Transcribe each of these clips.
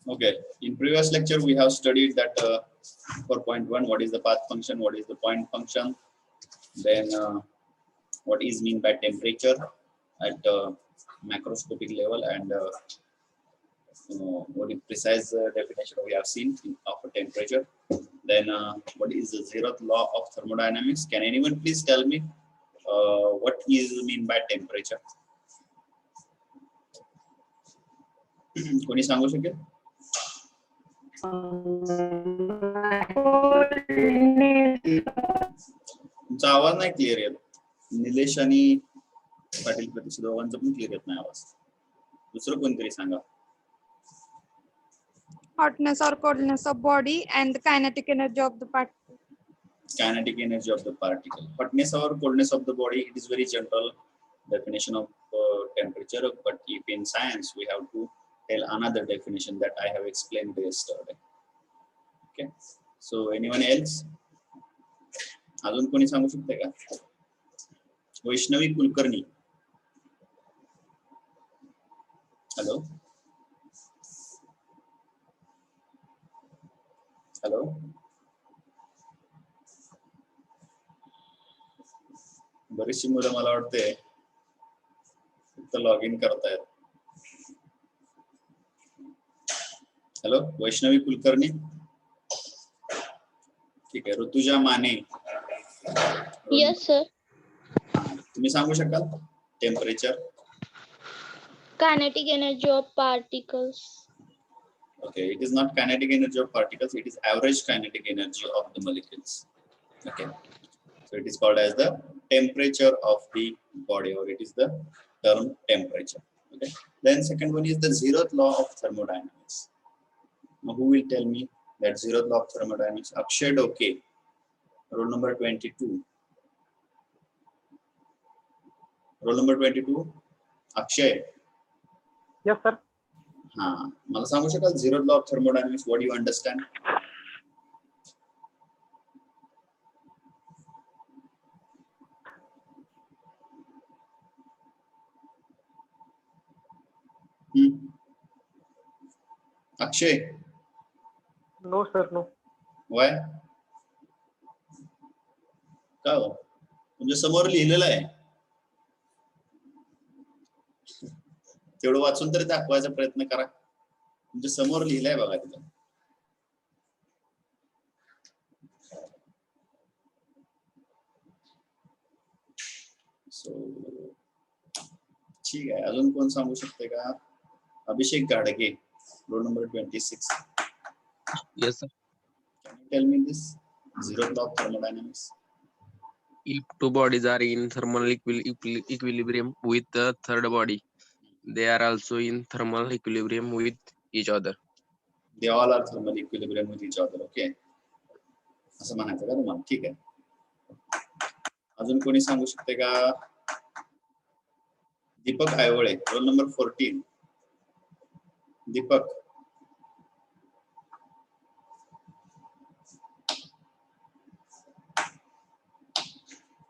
Okay, in previous lecture we have studied that for point 1, what is the path function, what is the point function, then what is mean by temperature at macroscopic level, and what is precise definition we have seen of a temperature. Then what is the zeroth law of thermodynamics? Can anyone please tell me what is mean by temperature? कोणी सांगू शकेल? तुमचा आवाज नाही clear येत. निलेश आणि पाटील प्रतीक्षा दोघांचा पण क्लिअर येत नाही आवाज. दुसरं कोणतरी सांगा. Hotness or coldness of body and the kinetic energy of the particle. Kinetic energy of the particle. Hotness or coldness of the body, it is very general definition of temperature, but if in science we have to tell another definition that I have explained yesterday. Okay, so anyone else? अजून कोणी सांगू शकते का? Vaishnavi Kulkarni. Hello hello, बरीचशी मुलं मला वाटते फक्त लॉग इन करतायत. हॅलो, वैष्णवी कुलकर्णी. ठीक आहे. ऋतुजा माने. Yes sir. तुम्ही सांगू शकाल temperature? Kinetic energy of particles. Okay, it is not kinetic energy of particles, it is average kinetic energy of the molecules. Okay, so it is called as the temperature of the body, or it is the term temperature. Okay, then second one is the zeroth law of thermodynamics. Now who will tell me that zeroth law of thermodynamics? Akshay Doke, roll number 22. Roll number 22, Akshay. Yes sir. हाँ, मला सांगू शकाल zeroth law of thermodynamics? What do you understand? Akshay? No sir, no. Why? का हो? तुमच्या समोर लिहिलेलं आहे. तेवढं वाचून तरी दाखवायचा प्रयत्न करा. तुमच्या समोर लिहिलंय बघा तिथं. सो ठीक आहे. अजून कोण सांगू शकते का? Abhishek Gadge, roll number 26. Yes, sir. Can you tell me this zeroth law of thermodynamics? If two bodies are in thermal equilibrium with the third body, they are also in thermal equilibrium with each other. They all are thermal equilibrium with each other. Okay, असं म्हणायचं का तुम्हाला? ठीक आहे. अजून कोणी सांगू शकते का? Deepak Aiwale, roll number 14. Deepak.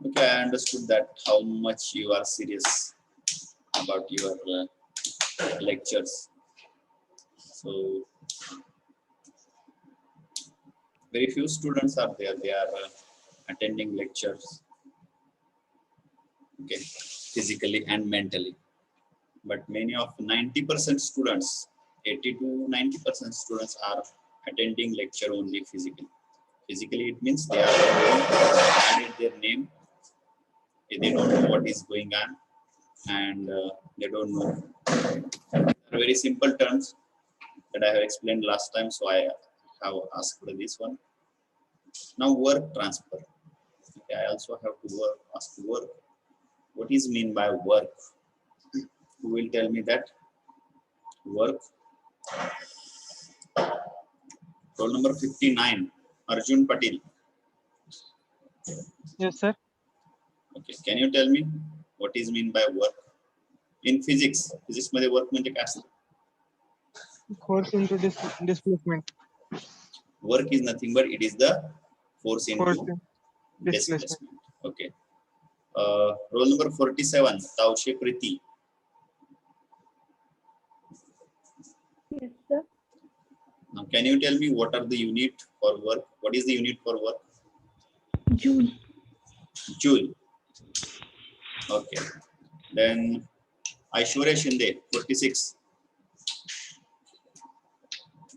Okay, I understood that how much you are serious about your lectures. So very few students are there. They are attending lectures. Okay, physically and mentally. But many of 90% students, 80 to 90% students are attending lecture only physically. Physically, it means they are added their name. They don't know what is going on, and they don't know. Very simple terms that I have explained last time, so I have asked for this one. Now work transfer. Okay, I also have to ask work. What is mean by work? Who will tell me that? Work. Roll number 59, Arjun Patil. Yes sir. Okay, can you tell me what is mean by work in physics? Physics मध्ये work म्हणजे काय असतं? Force into displacement. Work is nothing but it is the force into Force in displacement. Okay. Roll number 47, Taushe Priti. Yes, sir. Now, can you tell me what are the unit for work? What is the unit for work? Joule. Joule. Okay. Then Aishwarya Shinde, 46.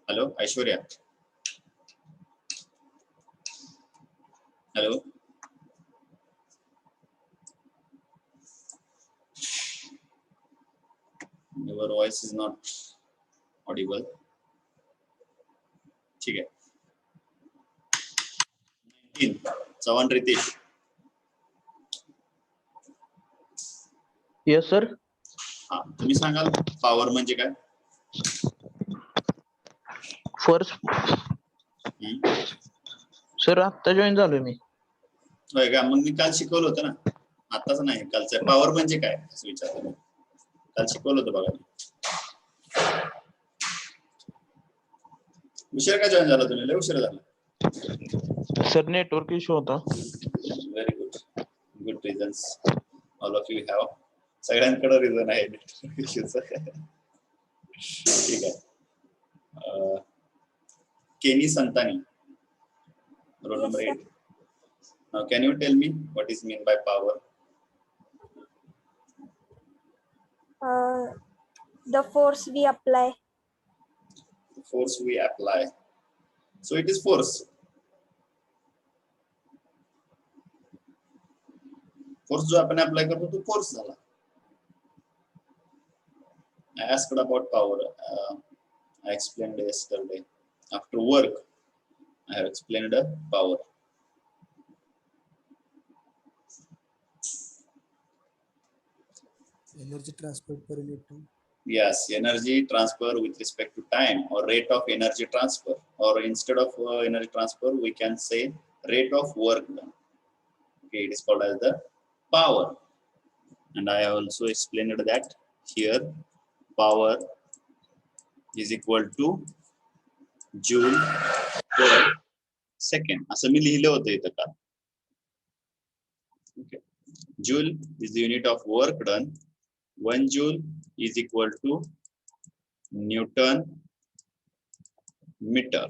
Hello, Aishwarya. Hello. Your voice is not audible. ठीक है. 19. Savan Ritesh. Yes sir. हा, तुम्ही सांगाल power म्हणजे काय? First sir आत्ता join झालोय मी. होय का? मग मी काल शिकवलं होतं ना. आताच नाही, कालचं. पॉवर म्हणजे काय असं विचारलं मी. काल शिकवलं होतं बघा. उशीर का जॉईन झाला तुम्ही? लय उशीर झाला. सर नेटवर्क इश्यू होता. Very good. Good reasons all of you have. सगळ्यांकडे रिझन आहे नेटवर्क इश्यूचं. ठीक आहे. केनी संतानी, roll number 8. Now, can you tell me what is meant by power? The force we apply. The force we apply. So it is force. Force जो आपण apply करतो तो force झाला. I asked about power. I explained yesterday. After work, I have explained power. Energy transfer per unit time. Yes, energy transfer with respect to time, or rate of energy transfer, or instead of energy transfer, we can say rate of work done. Okay, it is called as the power. And I have also explained that here power is equal to joule per second. असं मी लिहिलं होतं इथं का. Okay, joule is the unit of work done. 1 joule is equal to Newton meter.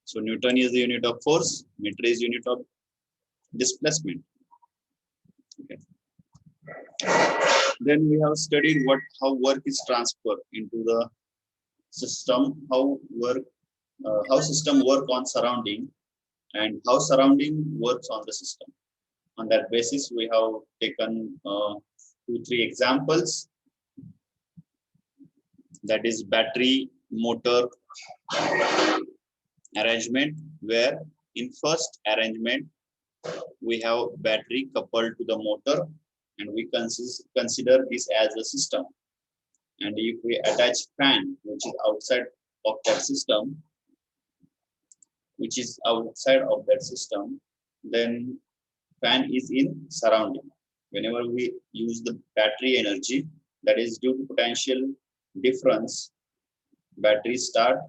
So Newton is the unit of force, meter is unit of displacement. Okay. Then we have studied how work is transferred into the system, how system work on surrounding, and how surrounding works on the system. On that basis, we have taken 2-3 examples. That is battery motor arrangement, where in first arrangement we have battery coupled to the motor, and we consider this as a system. And if we attach fan, which is outside of that system, then fan is in surrounding. Whenever we use the battery energy, that is due to potential difference, batteries start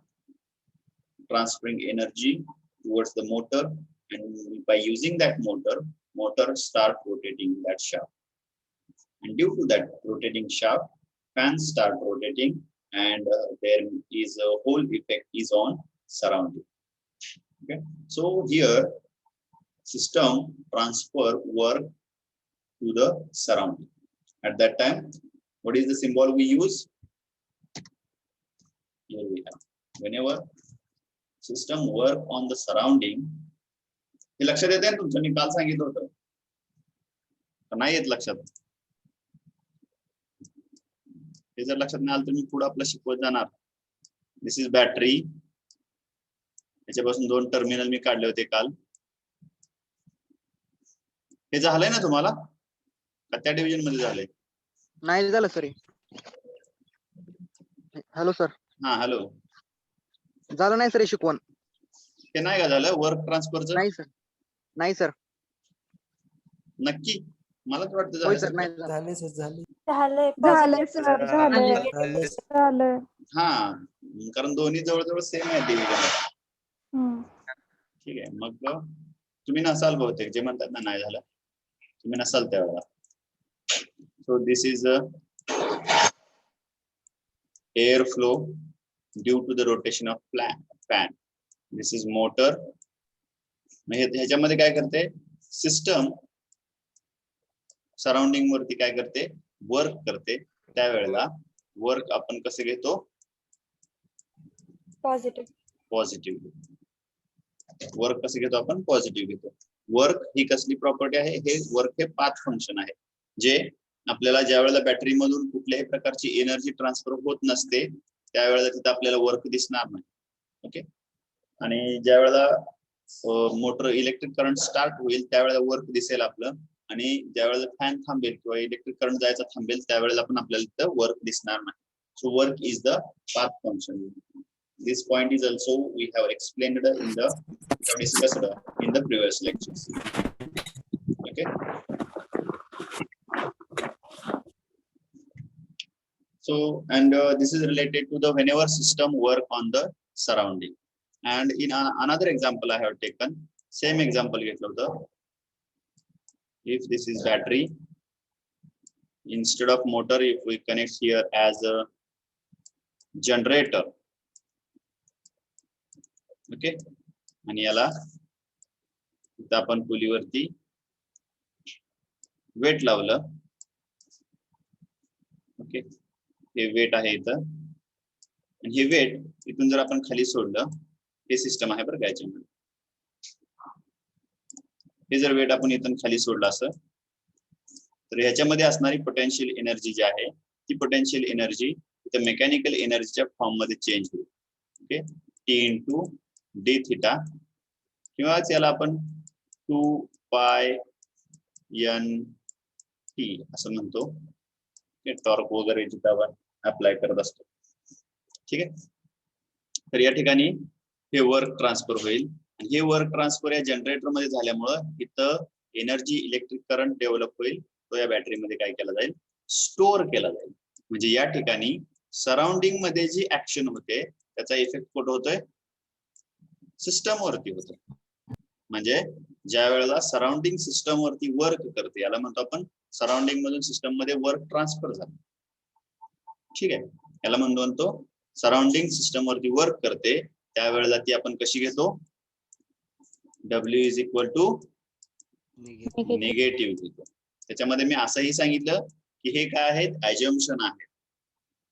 transferring energy towards the motor, and by using that motor start rotating that shaft. And due to that rotating shaft, fans start rotating, and there is a whole effect is on surrounding. Okay, so here system transfer work to the surrounding. At that time, what is the symbol we use? Here we have. Whenever system work on the surrounding, हे लक्षात येते ना तुमचं? मी काल सांगितलं होतं, नाही येत लक्षात? हे जर लक्षात नाही आलं तर मी पुढे आपलं शिकवत जाणार. दिस इज बॅटरी. याच्यापासून 2 टर्मिनल मी काढले होते काल. हे झालंय ना तुम्हाला? का त्या डिव्हिजन मध्ये झालंय? नाही झालं सर. Hello sir. हा हॅलो. झालं नाही सर शिकवण. ते नाही का झालं वर्क ट्रान्सफरचं? नाही सर. नाही सर. नक्की? मला तर वाटतं होय झालं. सर नाही झाले सर झाले. झालंय सर, झालंय झाले. झालंय. हा, कारण दोन्ही जवळजवळ सेम आहे डिव्हिजन. हम्म. ठीक आहे, मग तुम्ही नसाल बहुतेक, जे म्हणतात ना नाही झालं, तुम्ही नसाल त्यावेळेला. So this is air flow due to the rotation of fan. This is motor. ह्याच्यामध्ये काय करते सिस्टम सराउंडिंग वरती काय करते वर्क करते. त्यावेळेला वर्क आपण कसं घेतो पॉझिटिव्ह. पॉझिटिव्ह. वर्क कसं घेतो आपण पॉझिटिव्ह घेतो. वर्क ही कसली प्रॉपर्टी आहे हे वर्क हे पाथ फंक्शन आहे जे आपल्याला ज्या वेळेला बॅटरी मधून कुठल्याही प्रकारची एनर्जी ट्रान्सफर होत नसते त्यावेळेला तिथे आपल्याला वर्क दिसणार नाही. ओके. आणि ज्या वेळेला मोटर इलेक्ट्रिक करंट स्टार्ट होईल त्यावेळेला वर्क दिसेल आपलं. आणि ज्या वेळेला फॅन थांबेल किंवा इलेक्ट्रिक करंट जायचा थांबेल त्यावेळेला पण आपल्याला तिथं वर्क दिसणार नाही. So work is the path function. This point is also we have explained discussed in the previous lectures. Okay. So and this is related to the whenever system work on the surrounding. And in another example I have taken same example घेतलं होतं. If this is battery, instead of motor if we connect here as a generator. Okay. आणि याला इथं आपण पुलीवरती weight लावलं. Okay. हे weight आहे इथं आणि हे वेट इथून जर आपण खाली सोडलं हे सिस्टम आहे बरं का याच्यामध्ये. हे जर वेट आपण इथून खाली सोडलं असं तर ह्याच्यामध्ये असणारी पोटेन्शियल एनर्जी जी आहे ती पोटेन्शियल एनर्जी इथं मेकॅनिकल एनर्जीच्या फॉर्म मध्ये चेंज होईल. Okay. T into D theta किंवा याला आपण 2 पाय एन टी असं म्हणतो. टॉर्क वगैरे जिथं आपण अप्लाय करत असतो. ठीक आहे. तर या ठिकाणी हे वर्क ट्रान्सफर होईल आणि हे वर्क ट्रान्सफर या जनरेटर मध्ये झाल्यामुळं इथं एनर्जी इलेक्ट्रिक करंट डेव्हलप होईल. तो या बॅटरी मध्ये काय केला जाईल स्टोअर केला जाईल. म्हणजे या ठिकाणी सराउंडिंग मध्ये जी ऍक्शन होते त्याचा इफेक्ट कुठं होतोय सिस्टम वरती होतो. म्हणजे ज्या वेळेला सराउंडिंग सिस्टम वरती वर्क करते याला म्हणतो आपण सराउंडिंग मधून सिस्टम मध्ये वर्क ट्रान्सफर झालं. ठीक आहे. याला म्हणतो सराउंडिंग सिस्टम वरती वर्क करते त्यावेळेला ती आपण कशी घेतो W is equal to negative घेतो. त्याच्यामध्ये मी असंही सांगितलं की हे काय आहेत ऍजम्पशन आहेत.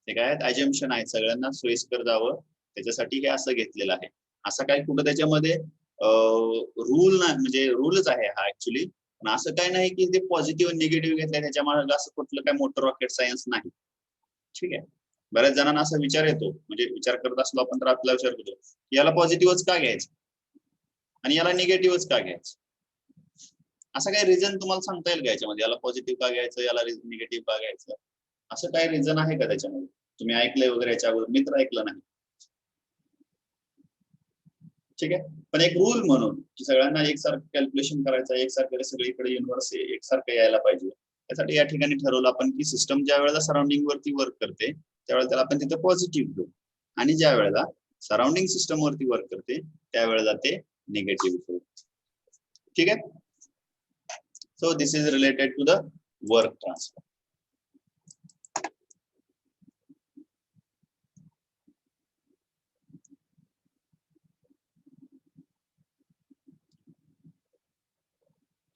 हे काय आहेत ऍजम्पशन आहेत. सगळ्यांना सोयीस्कर जावं त्याच्यासाठी हे असं घेतलेलं आहे. असं काय कुठं त्याच्यामध्ये रूल नाही म्हणजे रूलच आहे हा ऍक्च्युली. पण असं काय नाही की ते पॉझिटिव्ह निगेटिव्ह घेतलंय त्याच्यामध्ये असं कुठलं काय मोठं रॉकेट सायन्स नाही. ठीक आहे. बऱ्याच जणांना असा विचार येतो म्हणजे विचार करत असलो आपण तर आपला विचार करतो की याला पॉझिटिव्हच का घ्यायचं आणि याला निगेटिव्हच का घ्यायचं. असं काही रिझन तुम्हाला सांगता येईल का याच्यामध्ये याला पॉझिटिव्ह का घ्यायचं याला निगेटिव्ह का घ्यायचं असं काही रिझन आहे का त्याच्यामध्ये तुम्ही ऐकलंय वगैरे याच्या अगोदर. मी तर ऐकलं नाही. ठीक आहे. पण एक रूल म्हणून की सगळ्यांना एकसारखं कॅल्क्युलेशन करायचं एकसारखं सगळीकडे युनिव्हर्स एकसारखं यायला पाहिजे त्यासाठी या ठिकाणी ठरवलं आपण की सिस्टम ज्या वेळेला सराउंडिंग वरती वर्क करते त्यावेळेला त्याला आपण तिथे पॉझिटिव्ह घेऊ आणि ज्या वेळेला सराउंडिंग सिस्टम वरती वर्क करते त्यावेळेला ते निगेटिव्ह घेऊ. ठीक आहे. So this is related to the work transfer.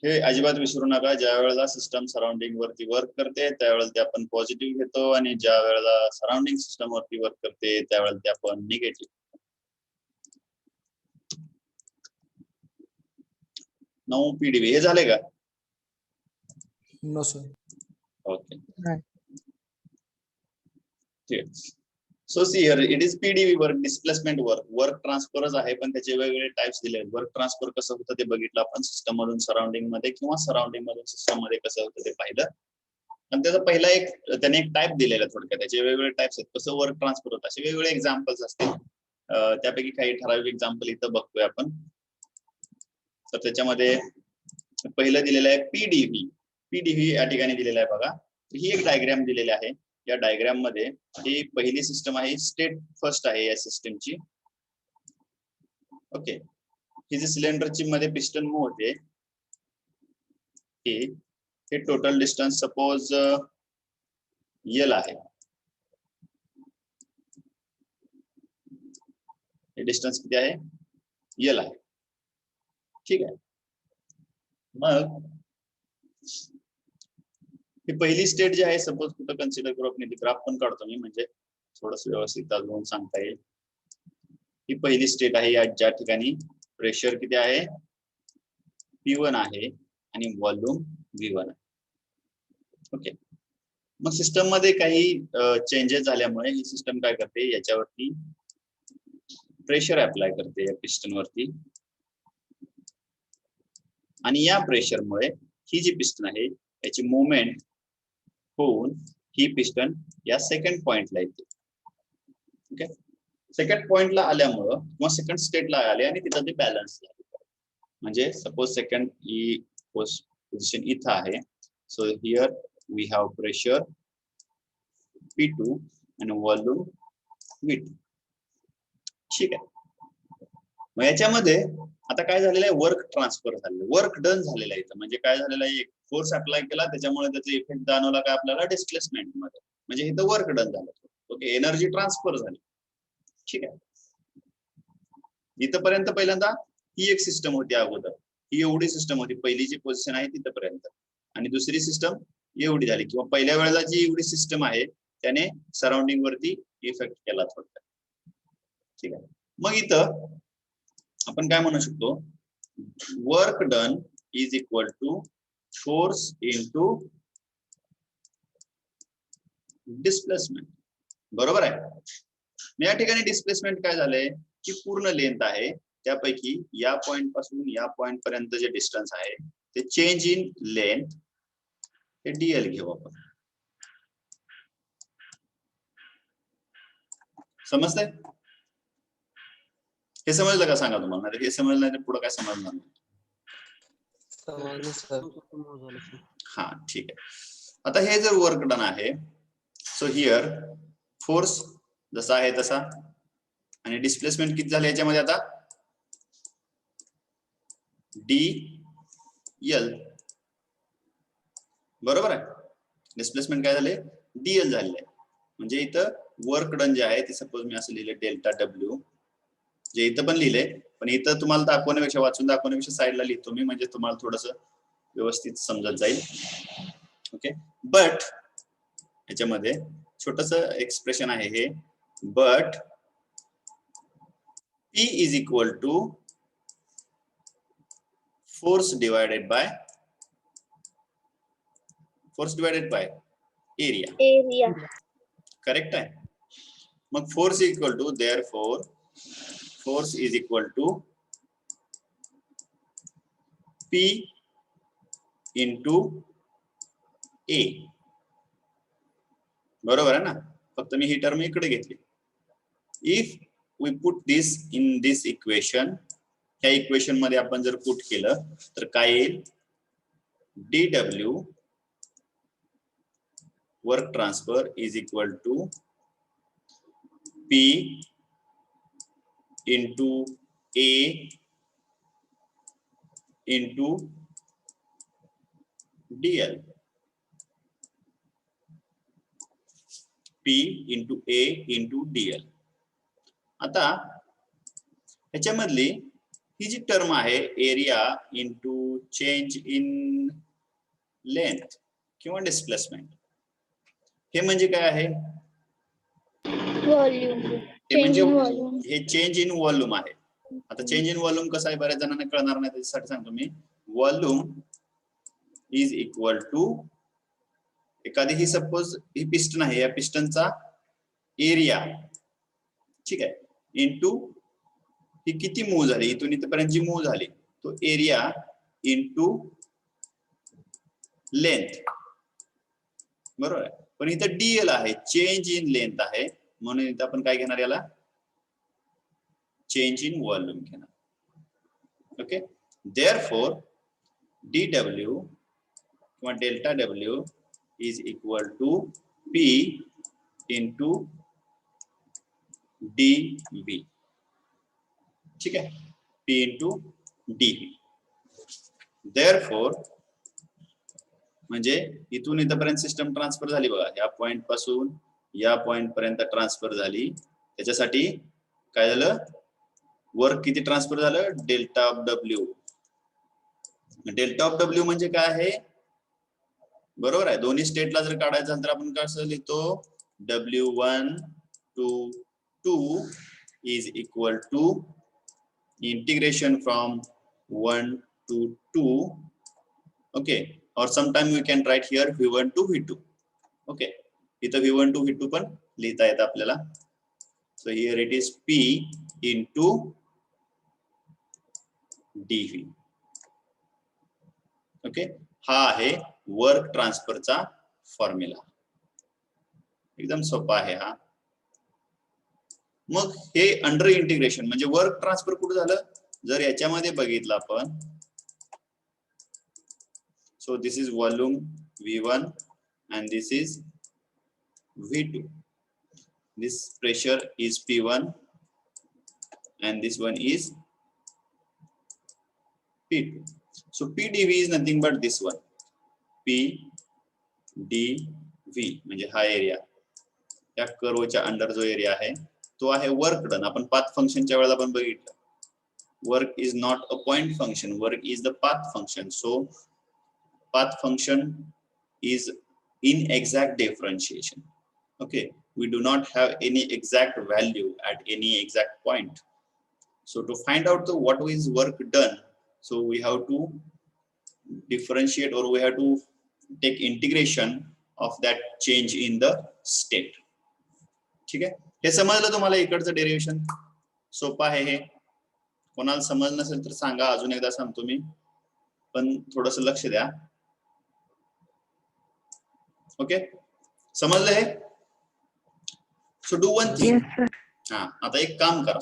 हे अजिबात विसरू नका ज्या वेळेला सिस्टम सराउंडिंग वरती वर्क करते त्यावेळेला ते आपण पॉझिटिव्ह घेतो आणि ज्या वेळेला सराउंडिंग सिस्टम वरती वर्क करते त्यावेळेला ते आपण निगेटिव्ह. 9 PdV हे झाले का नो सर. ओके. ठीक. So see here it is PdV work displacement work ट्रान्सफरच आहे पण त्याचे वेगवेगळे टाइप्स दिले आहेत. वर्क ट्रान्सफर कसं होतं ते बघितलं आपण सिस्टम मधून सराउंडिंग मध्ये किंवा सराउंडिंग मधून सिस्टम मध्ये कसं होतं ते पाहिलं. आणि त्याचा पहिला त्याने एक टाइप दिलेला थोडक्यात त्याचे वेगवेगळे टाइप्स आहेत कसं वर्क ट्रान्सफर होतं असे वेगवेगळे एक्झाम्पल्स असतील. त्यापैकी काही ठराविक एक्झाम्पल इथं बघतोय आपण. तर त्याच्यामध्ये पहिलं दिलेलं आहे PdV या ठिकाणी दिलेलं आहे बघा. ही एक डायग्राम दिलेली आहे. या डायग्राम मध्ये ही पहिली सिस्टम आहे स्टेट फर्स्ट आहे या सिस्टमची. ओके. ही जी सिलेंडरची मध्ये पिस्टन मूव्ह होते हे टोटल डिस्टन्स सपोज L आहे. हे डिस्टन्स किती आहे, L आहे. ठीक आहे. मग ही पहिली स्टेट जी आहे, सपोज कुठं कन्सिडर करू आपण, ग्राफ पण काढतो मी, म्हणजे थोडस व्यवस्थित अजून सांगता येईल. ही पहिली स्टेट आहे, ज्या ठिकाणी प्रेशर किती आहे, P1 आहे आणि व्हॉल्यूम V1 आहे. ओके. मग सिस्टम मध्ये काही चेंजेस झाल्यामुळे ही सिस्टम काय करते, याच्यावरती प्रेशर अप्लाय करते या पिस्टन वरती, आणि या प्रेशरमुळे ही जी पिस्टन आहे याची मुवमेंट होऊन ही पिस्टन या सेकंड पॉइंटला येते. ओके. सेकंड पॉइंटला आल्यामुळं किंवा सेकंड स्टेटला आले आणि तिथं ते बॅलन्स झाले. म्हणजे सपोज सेकंड ही पोझिशन इथं आहे, so here we have pressure P2 आणि व्हॉल्यूम V2. ठीक आहे. मग याच्यामध्ये आता काय झालेलं आहे, वर्क ट्रान्सफर झालेलं, वर्क डन झालेलं आहे. म्हणजे काय झालेलं आहे, एक फोर्स अप्लाय केला, त्याच्यामुळे त्याचा इफेक्ट जाणवला काय आपल्याला, डिस्प्लेसमेंट मध्ये. म्हणजे इथं वर्क डन झालं. ओके. एनर्जी ट्रान्सफर झाली. ठीक आहे. इथपर्यंत पहिल्यांदा ही एक सिस्टम होती अगोदर, ही एवढी सिस्टम होती, पहिली जी पोझिशन आहे तिथपर्यंत, आणि दुसरी सिस्टम एवढी झाली, किंवा पहिल्या वेळेला जी एवढी सिस्टम आहे त्याने सराउंडिंग वरती इफेक्ट केला थोडक्यात. ठीक आहे. मग इथं आपण काय म्हणू शकतो, work done is equal to force into displacement. बरोबर आहे. या ठिकाणी डिस्प्लेसमेंट काय झालंय की पूर्ण लेंथ आहे, त्यापैकी या पॉइंट पासून या पॉइंट पर्यंत जे डिस्टन्स आहे ते चेंज इन लेंथ, हे DL घेऊ आपण. समजतंय? हे समजलं का सांगा तुम्हाला, नाही हे समजलं नाही तर पुढे काय समजणार नाही. हा, ठीक आहे. आता हे जर वर्क डन आहे, सो हिअर फोर्स जसा आहे तसा, आणि डिस्प्लेसमेंट किती झाले याच्यामध्ये आता, DL. बरोबर आहे. डिस्प्लेसमेंट काय झाले, DL झालेलं आहे. म्हणजे इथं वर्क डन जे आहे ते सपोज मी असं लिहिले डेल्टा W, जे इथं पण लिहिले, पण इथं तुम्हाला दाखवण्यापेक्षा, वाचून दाखवण्यापेक्षा साईडला लिहितो मी, म्हणजे तुम्हाला थोडस व्यवस्थित समजत जाईल. ओके. बट याच्यामध्ये छोटस एक्सप्रेशन आहे हे, but P is equal to force divided by area. Correct आहे. मग force equal to, therefore force is equal to P into A. बरोबर आहे ना. फक्त मी ही टर्म इकडे घेतली. If we put this in this equation, ह्या इक्वेशन मध्ये आपण जर पुट केलं तर काय येईल, DW work transfer is equal to P into A into DL. P into A into DL. आता ह्याच्यामधली ही जी टर्म आहे, area into change in length किंवा डिस्प्लेसमेंट, हे म्हणजे काय आहे, व्हॉल्यूम. हे म्हणजे हे चेंज इन व्हॉल्यूम आहे. आता चेंज इन व्हॉल्यूम कसं आहे, बऱ्याच जणांना कळणार नाही, त्याच्यासाठी सांगतो मी. व्हॉल्यूम इज इक्वल टू, एखादी ही सपोज ही पिस्टन आहे, या पिस्टनचा एरिया, ठीक आहे, इंटू ही किती मूव्ह झाली, इथून इथपर्यंत जी मूव्ह झाली तो एरिया इंटू लेंथ. बरोबर आहे. पण इथं DL आहे, चेंज इन लेंथ आहे, म्हणून इथं आपण काय घेणार, याला चेंज इन व्हॉल्यूम घेणार. ओके. देयरफॉर DW किंवा delta W is equal to P into DV. ठीक आहे. P into DV. देयरफॉर म्हणजे इथून इथपर्यंत सिस्टम ट्रान्सफर झाली बघा, या पॉइंट पासून या पॉइंट पर्यंत ट्रान्सफर झाली. त्याच्यासाठी काय झालं, वर्क किती ट्रान्सफर झालं, delta of W. Delta of W म्हणजे काय आहे, बरोबर आहे. दोन्ही स्टेटला जर काढायचं असेल तर आपण कसं लिहितो, W1 to 2 is equal to integration from 1 to 2. Okay, or sometime we can write here V1 to V2. Okay, इथं V1 to V2 पण लिहिता येतं आपल्याला. So here it is P into dV. Okay, हा आहे वर्क ट्रान्सफरचा formula. एकदम सोपा आहे हा. मग हे अंडर इंटिग्रेशन म्हणजे वर्क ट्रान्सफर कुठे झालं, जर याच्यामध्ये बघितलं आपण, so this is volume V1 and this is V2. This pressure is P1 and this one is P2. So PdV is nothing but this one, PdV म्हणजे हा एरिया, या कर्वच्या अंडर जो एरिया आहे तो आहे वर्क डन. आपण path फंक्शनच्या वेळेला पण बघितलं, work is not a point function, work is the path function. So path function is inexact differentiation. Okay, we do not have any exact value at any exact point. So to find out what is work done, so we have to differentiate, or we have to take integration of that change in the state. ठीक आहे, हे समजलं तुम्हाला इकडचं derivation? सोपं आहे हे. कोणाला समज नसेल तर सांगा, अजून एकदा सांगतो मी, पण थोडंसं लक्ष द्या. ओके, समजलं हे? So do one thing. हा, आता एक काम करा,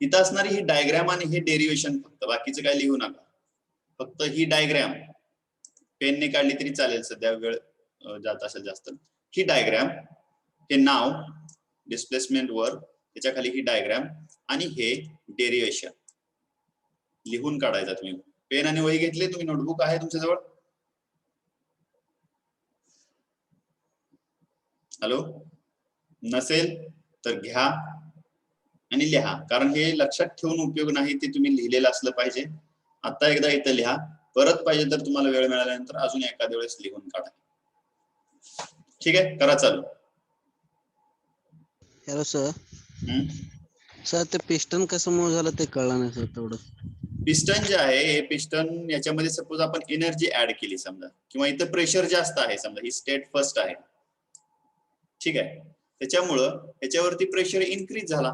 इथं असणारी ही डायग्राम आणि हे डेरिव्हेशन फक्त, बाकीचं काय लिहू नका. फक्त ही डायग्राम पेनने काढली तरी चालेल, सध्या वेळ जात असेल जास्त. ही डायग्राम, हे नाव डिस्प्लेसमेंट वर्क, त्याच्या खाली ही डायग्राम आणि हे डेरिव्हेशन लिहून काढायचा. तुम्ही पेन आणि वही घेतले, तुम्ही नोटबुक आहे तुमच्याजवळ? हॅलो, नसेल तर घ्या आणि लिहा, कारण हे लक्षात ठेवून उपयोग नाही, ते तुम्ही लिहिलेलं असलं पाहिजे. आता एकदा इथं लिहा, परत पाहिजे तर तुम्हाला वेळ मिळाल्यानंतर अजून एखाद्या वेळेस लिहून काढा. ठीक आहे, करा चालू. Hello sir. सर ते पिस्टन कसं मूव्ह झालं ते कळलं नाही सर तेवढं. पिस्टन जे आहे, हे पिस्टन याच्यामध्ये सपोज आपण एनर्जी ऍड केली समजा, किंवा इथं प्रेशर जास्त आहे समजा, ही स्टेट फर्स्ट आहे, ठीक आहे, त्याच्यामुळं याच्यावरती प्रेशर इन्क्रीज झाला.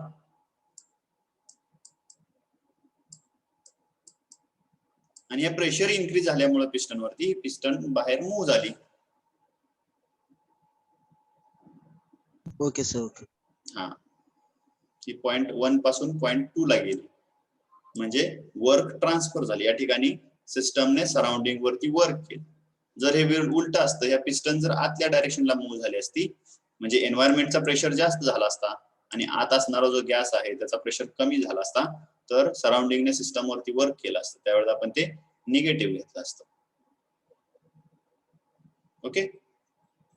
आणि या प्रेशर इन्क्रीज झाल्यामुळे पिस्टन वरती, पिस्टन बाहेर मूव्ह झाली. Okay sir, okay. हा, ही पॉइंट 1 पासून पॉइंट 2 ला गेली, म्हणजे वर्क ट्रान्सफर झाली. या ठिकाणी सिस्टमने सराउंडिंग वरती वर्क केलं. जर हे उलट असतं, या पिस्टन जर आतल्या डायरेक्शनला मूव्ह झाली असती, म्हणजे एन्व्हायरमेंटचा प्रेशर जास्त झाला असता आणि आत असणारा जो गॅस आहे त्याचा प्रेशर कमी झाला असता, तर सराउंडिंगने सिस्टम वरती वर्क केलं असतं, त्यावेळेस आपण ते निगेटिव्ह घेतलं असतं. ओके,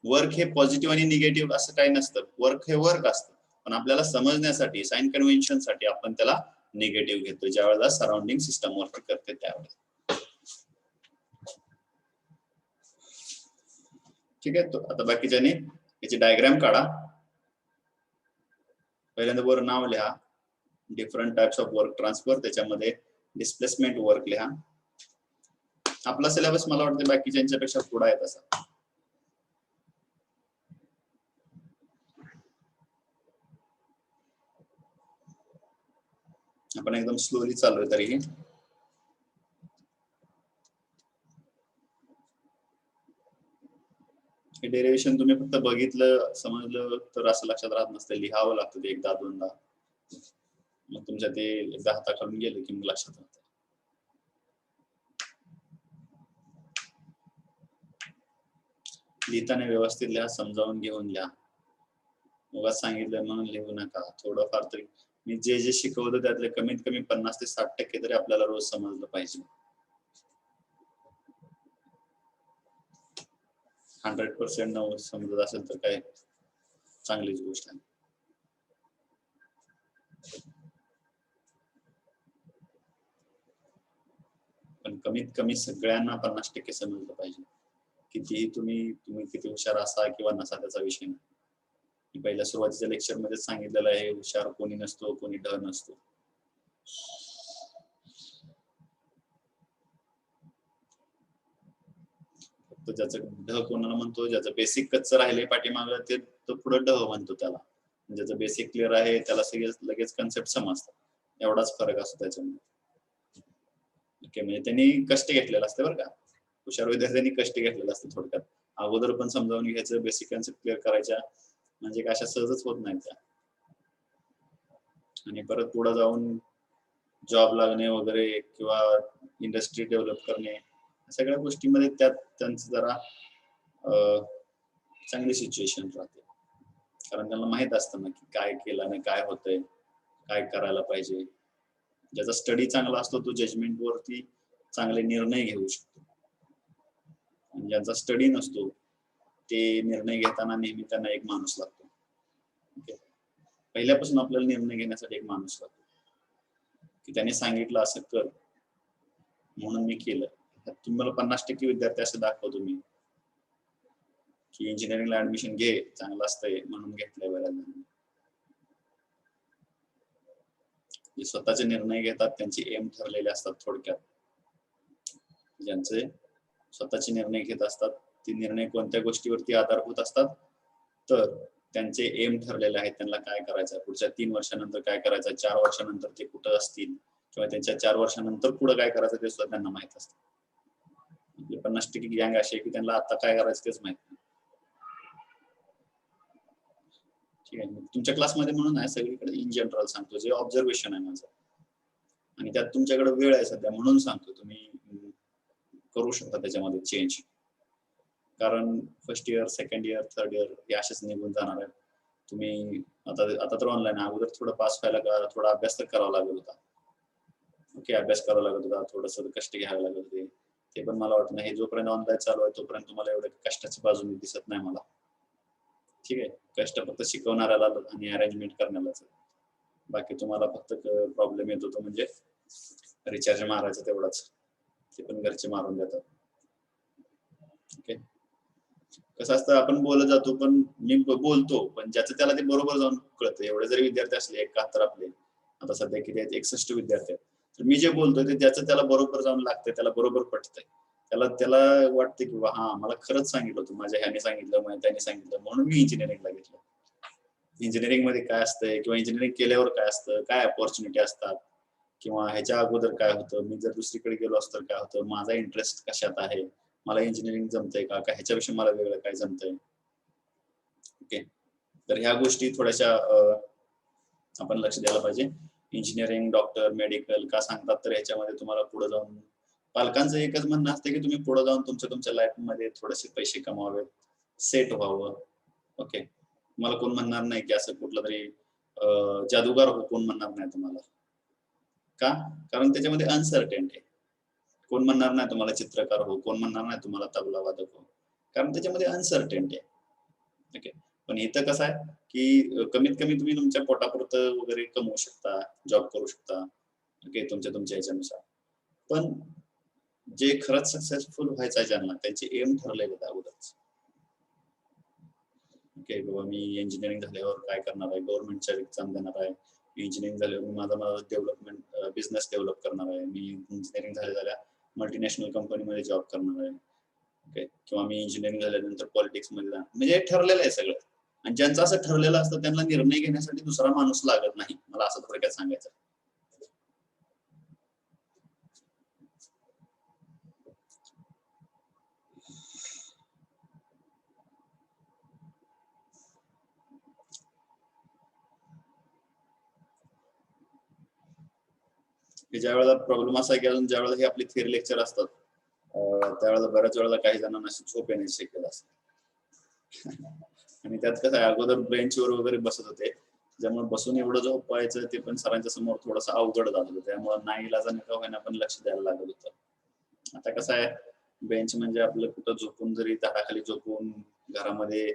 वर्क हे पॉझिटिव्ह आणि निगेटिव्ह असं काही नसतं, वर्क हे वर्क असतं, पण आपल्याला समजण्यासाठी, साइन कन्व्हेन्शन साठी आपण त्याला निगेटिव्ह घेतो ज्या वेळेला सराउंडिंग सिस्टम वर्क करते त्यावेळेस. ठीक आहे, आता बाकीच्याने याची डायग्राम काढा. पहिल्यांदा वर नाव लिहा, different types of work transfer, त्याच्यामध्ये डिस्प्लेसमेंट वर्क लिहा. आपला सिलेबस मला वाटतं बाकीच्यांच्यापेक्षा पुढे आहे तसा. आपण एकदम स्लोली चालू आहे तरीही. हे डेरिव्हेशन तुम्ही फक्त बघितलं, समजलं तर असं लक्षात राहत नसतं, लिहावं लागतं ते एकदा दोनदा, मग तुमच्या ते एकदा हाताखालून गेलं की मग लक्षात राहतं. लिहिताना व्यवस्थित लिहा, समजावून घेऊन लिहा. उगाच सांगितलं म्हणून लिहू नका. थोडंफार तरी मी जे जे शिकवलं त्यातले कमीत कमी 50 ते 60% तरी आपल्याला रोज समजलं पाहिजे. 100% न समजत असेल तर काय चांगलीच गोष्ट आहे. पण कमीत कमी सगळ्यांना 50% समजलं पाहिजे. कितीही तुम्ही किती हुशार असा किंवा नसा त्याचा विषय नाही. मी पहिल्या सुरुवातीच्या लेक्चर मध्ये सांगितलेलं आहे, हुशार कोणी नसतो, कोणी ढ नसतो. फक्त ज्याचं ढ कोणाला म्हणतो, ज्याचं बेसिक कच्चं राहिले पाठीमागं ते तो पुढे ढ म्हणतो त्याला. ज्याचं बेसिक क्लिअर आहे त्याला लगेच कन्सेप्ट समजतात. एवढाच फरक असतो त्याच्यामध्ये. ओके, म्हणजे त्यांनी कष्ट घेतलेलं असते बरं का. हुशार विद्यार्थ्यांनी कष्ट घेतलेलं असतं थोडक्यात. अगोदर पण समजावून घ्यायचं, बेसिक कन्सेप्ट क्लिअर करायच्या, म्हणजे काय अशा सहजच होत नाही त्या. आणि परत पुढे जाऊन जॉब लागणे वगैरे किंवा इंडस्ट्री डेव्हलप करणे, सगळ्या गोष्टींमध्ये त्यांचं जरा चांगली सिच्युएशन राहते. कारण त्यांना माहित असतं ना की काय केल्याने काय होतंय, काय करायला पाहिजे. ज्याचा स्टडी चांगला असतो तो जजमेंट वरती चांगले निर्णय घेऊ शकतो. आणि ज्यांचा स्टडी नसतो ते निर्णय घेताना नेहमी त्यांना एक माणूस लागतो. पहिल्यापासून आपल्याला निर्णय घेण्यासाठी एक माणूस लागतो की त्याने सांगितलं असं कर म्हणून मी केलं. तुम्हाला 50% विद्यार्थी असं दाखवतो मी की इंजिनिअरिंगला ऍडमिशन घे, चांगलं असतंय म्हणून घेतलंय बऱ्याच जणांनी. जे स्वतःचे निर्णय घेतात त्यांचे एम ठरलेले असतात. थोडक्यात ज्यांचे स्वतःचे निर्णय घेत असतात ते निर्णय कोणत्या गोष्टीवरती आधारभूत असतात, तर त्यांचे एम ठरलेले आहेत. त्यांना काय करायचं, पुढच्या 3 वर्षानंतर काय करायचं, 4 वर्षानंतर ते कुठं असतील किंवा त्यांच्या 4 वर्षानंतर पुढे काय करायचं ते सुद्धा त्यांना माहित असतं. 50% गँग अशी आहे की त्यांना आता काय करायचं तेच माहित नाही. ठीक आहे, तुमच्या क्लासमध्ये म्हणून आहे सगळीकडे इन जनरल सांगतो, जे ऑब्झर्वेशन आहे माझं. आणि त्यात तुमच्याकडे वेळ आहे सध्या म्हणून सांगतो, तुम्ही करू शकता त्याच्यामध्ये चेंज. कारण first year, second year, third year हे असेच निघून जाणार आहे. तुम्ही आता तर ऑनलाईन, अगोदर थोडं पास व्हायला थोडा अभ्यास तर करावा लागत होता. ओके, अभ्यास करावा लागत होता, थोडस कष्ट घ्यावे लागत होते. ते पण मला वाटत नाही, जोपर्यंत ऑनलाईन चालू आहे तोपर्यंत तुम्हाला एवढं कष्टाची बाजू दिसत नाही मला. ठीक आहे, कष्ट फक्त शिकवणाऱ्याला आणि अरेंजमेंट करण्यालाच. बाकी तुम्हाला फक्त प्रॉब्लेम येतो तो म्हणजे रिचार्ज मारायचं तेवढाच, ते पण घरचे मारून देतात. ओके, कसं असतं आपण बोलत जातो, पण मी बोलतो पण ज्याचं त्याला ते बरोबर जाऊन कळतं. एवढे जरी विद्यार्थी असले, 71 आपले आता सध्या किती आहेत, 61 विद्यार्थी आहेत, तर मी जे बोलतोय ते ज्याचं त्याला बरोबर जाऊन लागतंय, त्याला बरोबर पटतंय. त्याला वाटतं की हा मला खरंच सांगितलं होतं, माझ्या ह्याने सांगितलं, माझ्या त्याने सांगितलं, म्हणून मी इंजिनिअरिंगला घेतलं. इंजिनिअरिंग मध्ये काय असतंय किंवा इंजिनिअरिंग केल्यावर काय असतं, काय अपॉर्च्युनिटी असतात, किंवा ह्याच्या अगोदर काय होतं, मी जर दुसरीकडे गेलो असतो तर काय होतं, माझा इंटरेस्ट कशात आहे, मला इंजिनिअरिंग जमतंय का ह्याच्यापेक्षा मला वेगळं काय जमतंय. ओके, तर ह्या गोष्टी थोड्याशा आपण लक्ष द्यायला पाहिजे. इंजिनिअरिंग, डॉक्टर, मेडिकल का सांगतात, तर ह्याच्यामध्ये तुम्हाला पुढे जाऊन पालकांचं एकच म्हणणं असतं की तुम्ही पुढे जाऊन तुमच्या लाईफ मध्ये थोडेसे पैसे कमावे, सेट व्हावं. ओके, तुम्हाला कोण म्हणणार नाही की असं कुठलं तरी जादूगार हो, कोण म्हणणार नाही तुम्हाला. का? कारण त्याच्यामध्ये अनसर्टेनिटी आहे. कोण म्हणणार नाही तुम्हाला चित्रकार हो, कोण म्हणणार नाही तुम्हाला तबला वादक हो, कारण त्याच्यामध्ये अनसर्टेनिटी आहे. ओके, पण इथं कसं आहे की कमीत कमी तुम्ही तुमच्या पोटापुरतं वगैरे कमवू शकता, जॉब करू शकता. ओके, तुमच्या ह्याच्यानुसार. पण जे खरंच सक्सेसफुल व्हायचं आहे ज्यांना, त्यांचे एम ठरलेले आहेत अगोदरच. ओके, बाबा मी इंजिनिअरिंग झाल्यावर काय करणार आहे, गव्हर्नमेंटच्या एक्झाम देणार आहे, इंजिनिअरिंग झाल्यावर माझा डेव्हलपमेंट बिझनेस डेव्हलप करणार आहे, मी इंजिनिअरिंग झाल्या मल्टीनॅशनल कंपनीमध्ये जॉब करणार आहे. ओके, किंवा मी इंजिनिअरिंग झाल्यानंतर पॉलिटिक्स मध्ये जाणार, म्हणजे ठरलेलं आहे सगळं. आणि ज्यांचं असं ठरलेलं असतं त्यांना निर्णय घेण्यासाठी दुसरा माणूस लागत नाही, मला असं थोडक्यात सांगायचं. ज्या वेळेला प्रॉब्लेम असा की अजून ज्या वेळेला हे आपले थिअरी लेक्चर असतात त्यावेळेला बऱ्याच वेळेला काही जणांना झोप येण्याची शक्यता असते. आणि त्यात कसं आहे, अगोदर बेंचवर वगैरे बसत होते, त्यामुळे बसून एवढं झोपायचं ते पण सरांच्या समोर थोडंसं अवघड झालं होतं. त्यामुळे नाईलाजाने का होईना पण लक्ष द्यायला लागत होतं. आता कसं आहे, बेंच म्हणजे आपलं कुठं झोपून जरी झाडाखाली झोपून घरामध्ये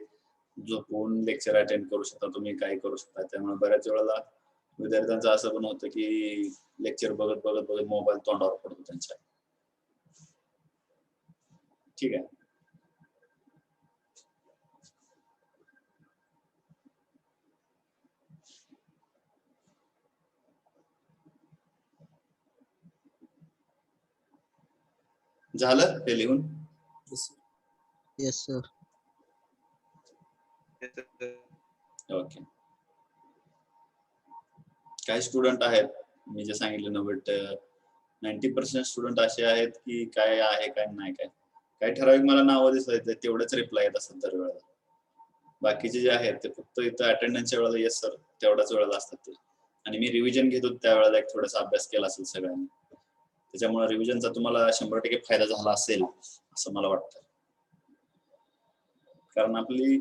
झोपून लेक्चर अटेंड करू शकता, तुम्ही काही करू शकता. त्यामुळे बऱ्याच वेळेला विद्यार्थ्यांचं असं पण होतं की लेक्चर बघत बघत मोबाईल तोंडावर पडतो त्यांच्या. ठीक आहे. झालं ते लिहून? Yes sir. ओके. काही स्टुडंट आहेत मी जे सांगितलं ना, बट 90% स्टुडंट असे आहेत की काय आहे काय नाही, काय काही ठराविक मला नावं दिसत तेवढंच रिप्लाय येत असतात दरवेळेला. बाकीचे जे आहेत ते फक्त इथं अटेंडन्सच्या वेळेला येस सर तेवढ्याच वेळेला असतात ते. आणि मी रिव्हिजन घेतो त्यावेळेला एक थोडासा अभ्यास केला असेल सगळ्यांनी, त्याच्यामुळे रिव्हिजनचा तुम्हाला 100% फायदा झाला असेल असं मला वाटतं. कारण आपली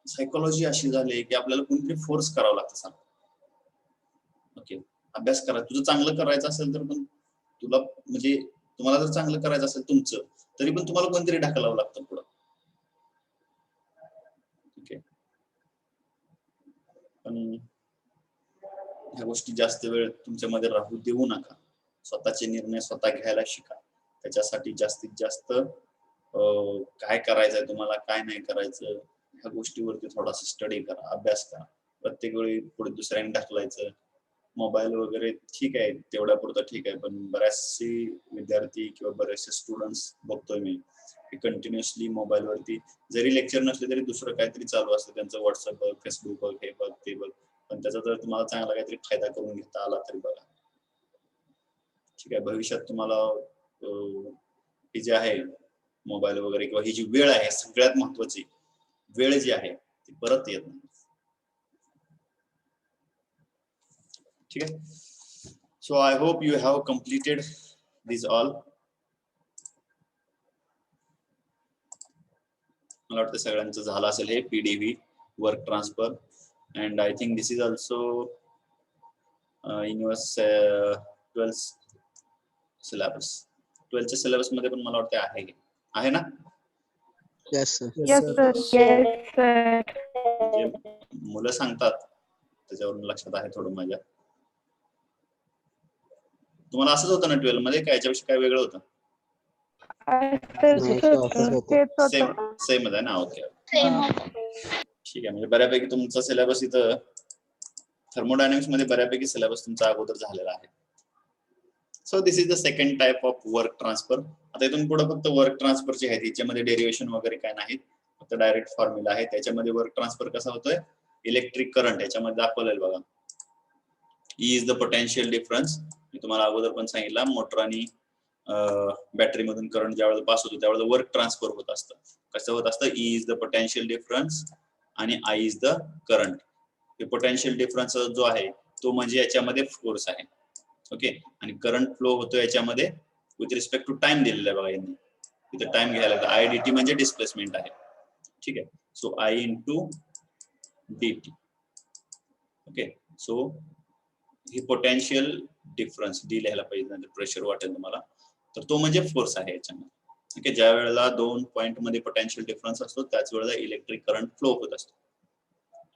सायकोलॉजी अशी झाली की आपल्याला कोणतरी फोर्स करावं लागतं सारखं. ओके, अभ्यास करा, तुझं चांगलं करायचं असेल तर पण तुला म्हणजे तुम्हाला जर चांगलं करायचं असेल तुमचं, तरी पण तुम्हाला कोणतरी ढकलावं लागतं पुढं. ओके, पण ह्या गोष्टी जास्त वेळ तुमच्यामध्ये राहू देऊ नका. स्वतःचे निर्णय स्वतः घ्यायला शिका. त्याच्यासाठी जास्तीत जास्त काय करायचंय तुम्हाला, काय नाही करायचं ह्या गोष्टीवरती थोडासा स्टडी करा, अभ्यास करा. प्रत्येक वेळी पुढे दुसऱ्याने ढकलायचं, मोबाईल वगैरे ठीक आहे तेवढ्या पुरतं ठीक आहे, पण बरेचसे विद्यार्थी किंवा बरेचसे स्टुडंट्स बघतोय मी की कंटिन्युअसली मोबाईलवरती जरी लेक्चर नसले तरी दुसरं काहीतरी चालू असतं त्यांचं, व्हॉट्सअप बघ, फेसबुक बघ, हे बघ ते बघ. पण त्याचा जर तुम्हाला चांगला काहीतरी फायदा करून घेता आला तरी बघा. ठीक आहे, भविष्यात तुम्हाला ही जी आहे मोबाईल वगैरे किंवा ही जी वेळ आहे, सगळ्यात महत्वाची वेळ जी आहे ती परत येत नाही. ठीक आहे. So I hope you have completed this all. मला वाटतं सगळ्यांचं झालं असेल हे PDV work transfer. And I think this is also in your 12th syllabus. 12th syllabus मध्ये पण मला वाटतं आहे ना? Yes sir. Yes, sir. Yes, sir. जे मुलं सांगतात त्याच्यावरून लक्षात आहे थोडं माझ्या. तुम्हाला असंच होतं ना 12 मध्ये, काय याच्यापेक्षा काय वेगळं होतं? नाही सर, असंच होतं. सेम आहे ना? ओके, सेम ठीक आहे. म्हणजे बऱ्यापैकी तुमचा सिलेबस इथं थर्मोडायनामिक्स मध्ये बऱ्यापैकी सिलेबस तुमचा अगोदर झालेला आहे. So this is the second type of work transfer. आता इथून पुढे फक्त वर्क ट्रान्सफरचे आहेत, याच्यामध्ये डेरिव्हेशन वगैरे काय नाहीत, फक्त डायरेक्ट फॉर्म्युला आहे. त्याच्यामध्ये वर्क ट्रान्सफर कसा होतोय, इलेक्ट्रिक करंट याच्यामध्ये दाखवलेलं बघा. E is the potential difference. मी तुम्हाला अगोदर पण सांगितलं, मोटर आणि बॅटरी मधून करंट ज्यावेळेला पास होतो त्यावेळेला वर्क ट्रान्सफर होत असतं. कसं होत असतं, E is the potential difference आणि आय इज द करंट. हे पोटेन्शियल डिफरन्स जो आहे तो म्हणजे याच्यामध्ये फोर्स आहे. ओके, आणि करंट फ्लो होतो याच्यामध्ये विथ रिस्पेक्ट टू टाइम दिलेला आहे बघा यांनी. इथे टाइम घ्यायला लागतं. आय डी टी म्हणजे डिस्प्लेसमेंट आहे. ठीक आहे, so I into D T. Okay, so he potential difference D लिहायला पाहिजे, नंतर प्रेशर वाटेल तुम्हाला, तर तो म्हणजे फोर्स आहे याच्यामध्ये. ओके, ज्या वेळेला 2 पॉइंट मध्ये पोटेन्शियल डिफरन्स असतो त्याच वेळेला इलेक्ट्रिक करंट फ्लो होत असतो.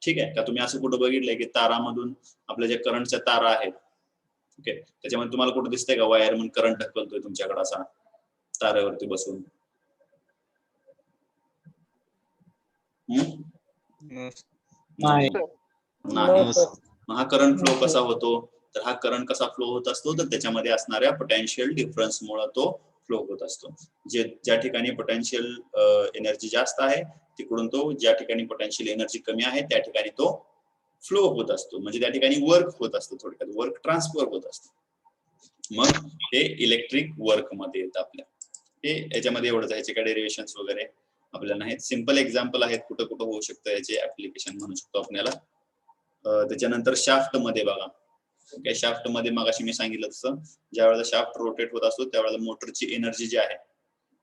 ठीक आहे का? तुम्ही असं कुठं बघितलंय की तारामधून आपल्या ज्या करंटच्या तारा आहेत, ओके, त्याच्यामध्ये तुम्हाला कुठं दिसतंय का वायर म्हणून करंट ढकलतोय तुमच्याकडे असा तारेवरती बसून? नाही. हा करंट फ्लो कसा होतो, तर हा करंट कसा फ्लो होत असतो, तर त्याच्यामध्ये असणाऱ्या पोटेन्शियल डिफरन्स मुळे तो फ्लो होत असतो. ज्या ठिकाणी पोटेन्शियल एनर्जी जास्त आहे तिकडून तो, ज्या ठिकाणी पोटेन्शियल एनर्जी कमी आहे त्या ठिकाणी तो फ्लो होत असतो. म्हणजे त्या ठिकाणी वर्क होत असतं, थोडक्यात वर्क ट्रान्सफर होत असतं. मग हे इलेक्ट्रिक वर्क मध्ये येतं आपल्या. हे याच्यामध्ये एवढंच, याचे काय डेरिव्हेशन्स वगैरे आपल्याला नाहीत. सिंपल एक्झाम्पल आहेत कुठं कुठं होऊ शकतं याचे ऍप्लिकेशन म्हणू शकतो आपल्याला. त्याच्यानंतर शाफ्ट मध्ये बघा. ओके, शाफ्ट मध्ये मगाशी मी सांगितलं तसं ज्या वेळेला शाफ्ट रोटेट होत असतो त्यावेळेला मोटरची एनर्जी जी आहे,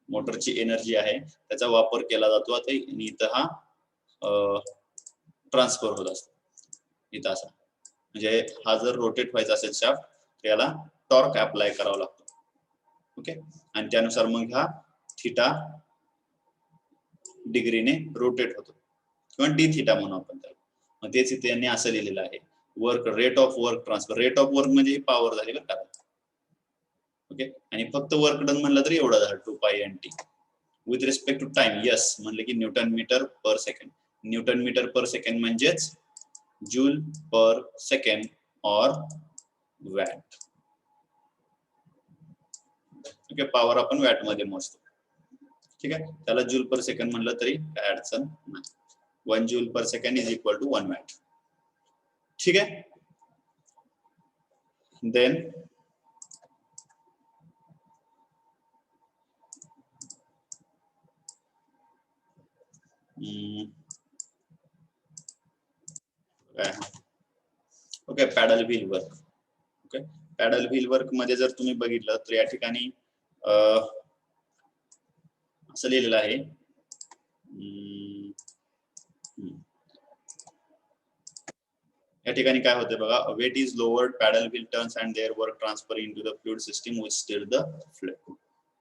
मोटरची एनर्जी आहे त्याचा वापर केला जातो. आता इथं हा ट्रान्सफर होत असतो इथं असा. म्हणजे हा जर रोटेट व्हायचा असेल शाफ्ट, त्याला टॉर्क अप्लाय करावा लागतो. ओके, आणि त्यानुसार मग हा थिटा डिग्रीने रोटेट होतो किंवा डी थिटा म्हणू आपण त्याला. मग तेच इथे यांनी असं लिहिलेलं आहे, work rate of work transfer. Rate of work म्हणजे ही पॉवर झाली बरं का. ओके, आणि फक्त वर्क डन म्हणलं तरी एवढं झालं 2 pi NT. With respect to time, yes म्हणलं की newton meter per second. Newton meter per second म्हणजेच joule per second or watt. Okay, power आपण वॅट मध्ये मोजतो. ठीक आहे, त्याला जूल पर सेकंड म्हणलं तरी काय अडचण नाही. 1 joule per second is equal to 1 watt. ठीक आहे, then okay, paddle wheel work. Okay, paddle wheel work मध्ये जर तुम्ही बघितलं तर या ठिकाणी असं लिहिलेलं आहे, या ठिकाणी काय होते बघा, weight is lowered, paddle wheel turns and there work transfer into the fluid system which stir the fluid.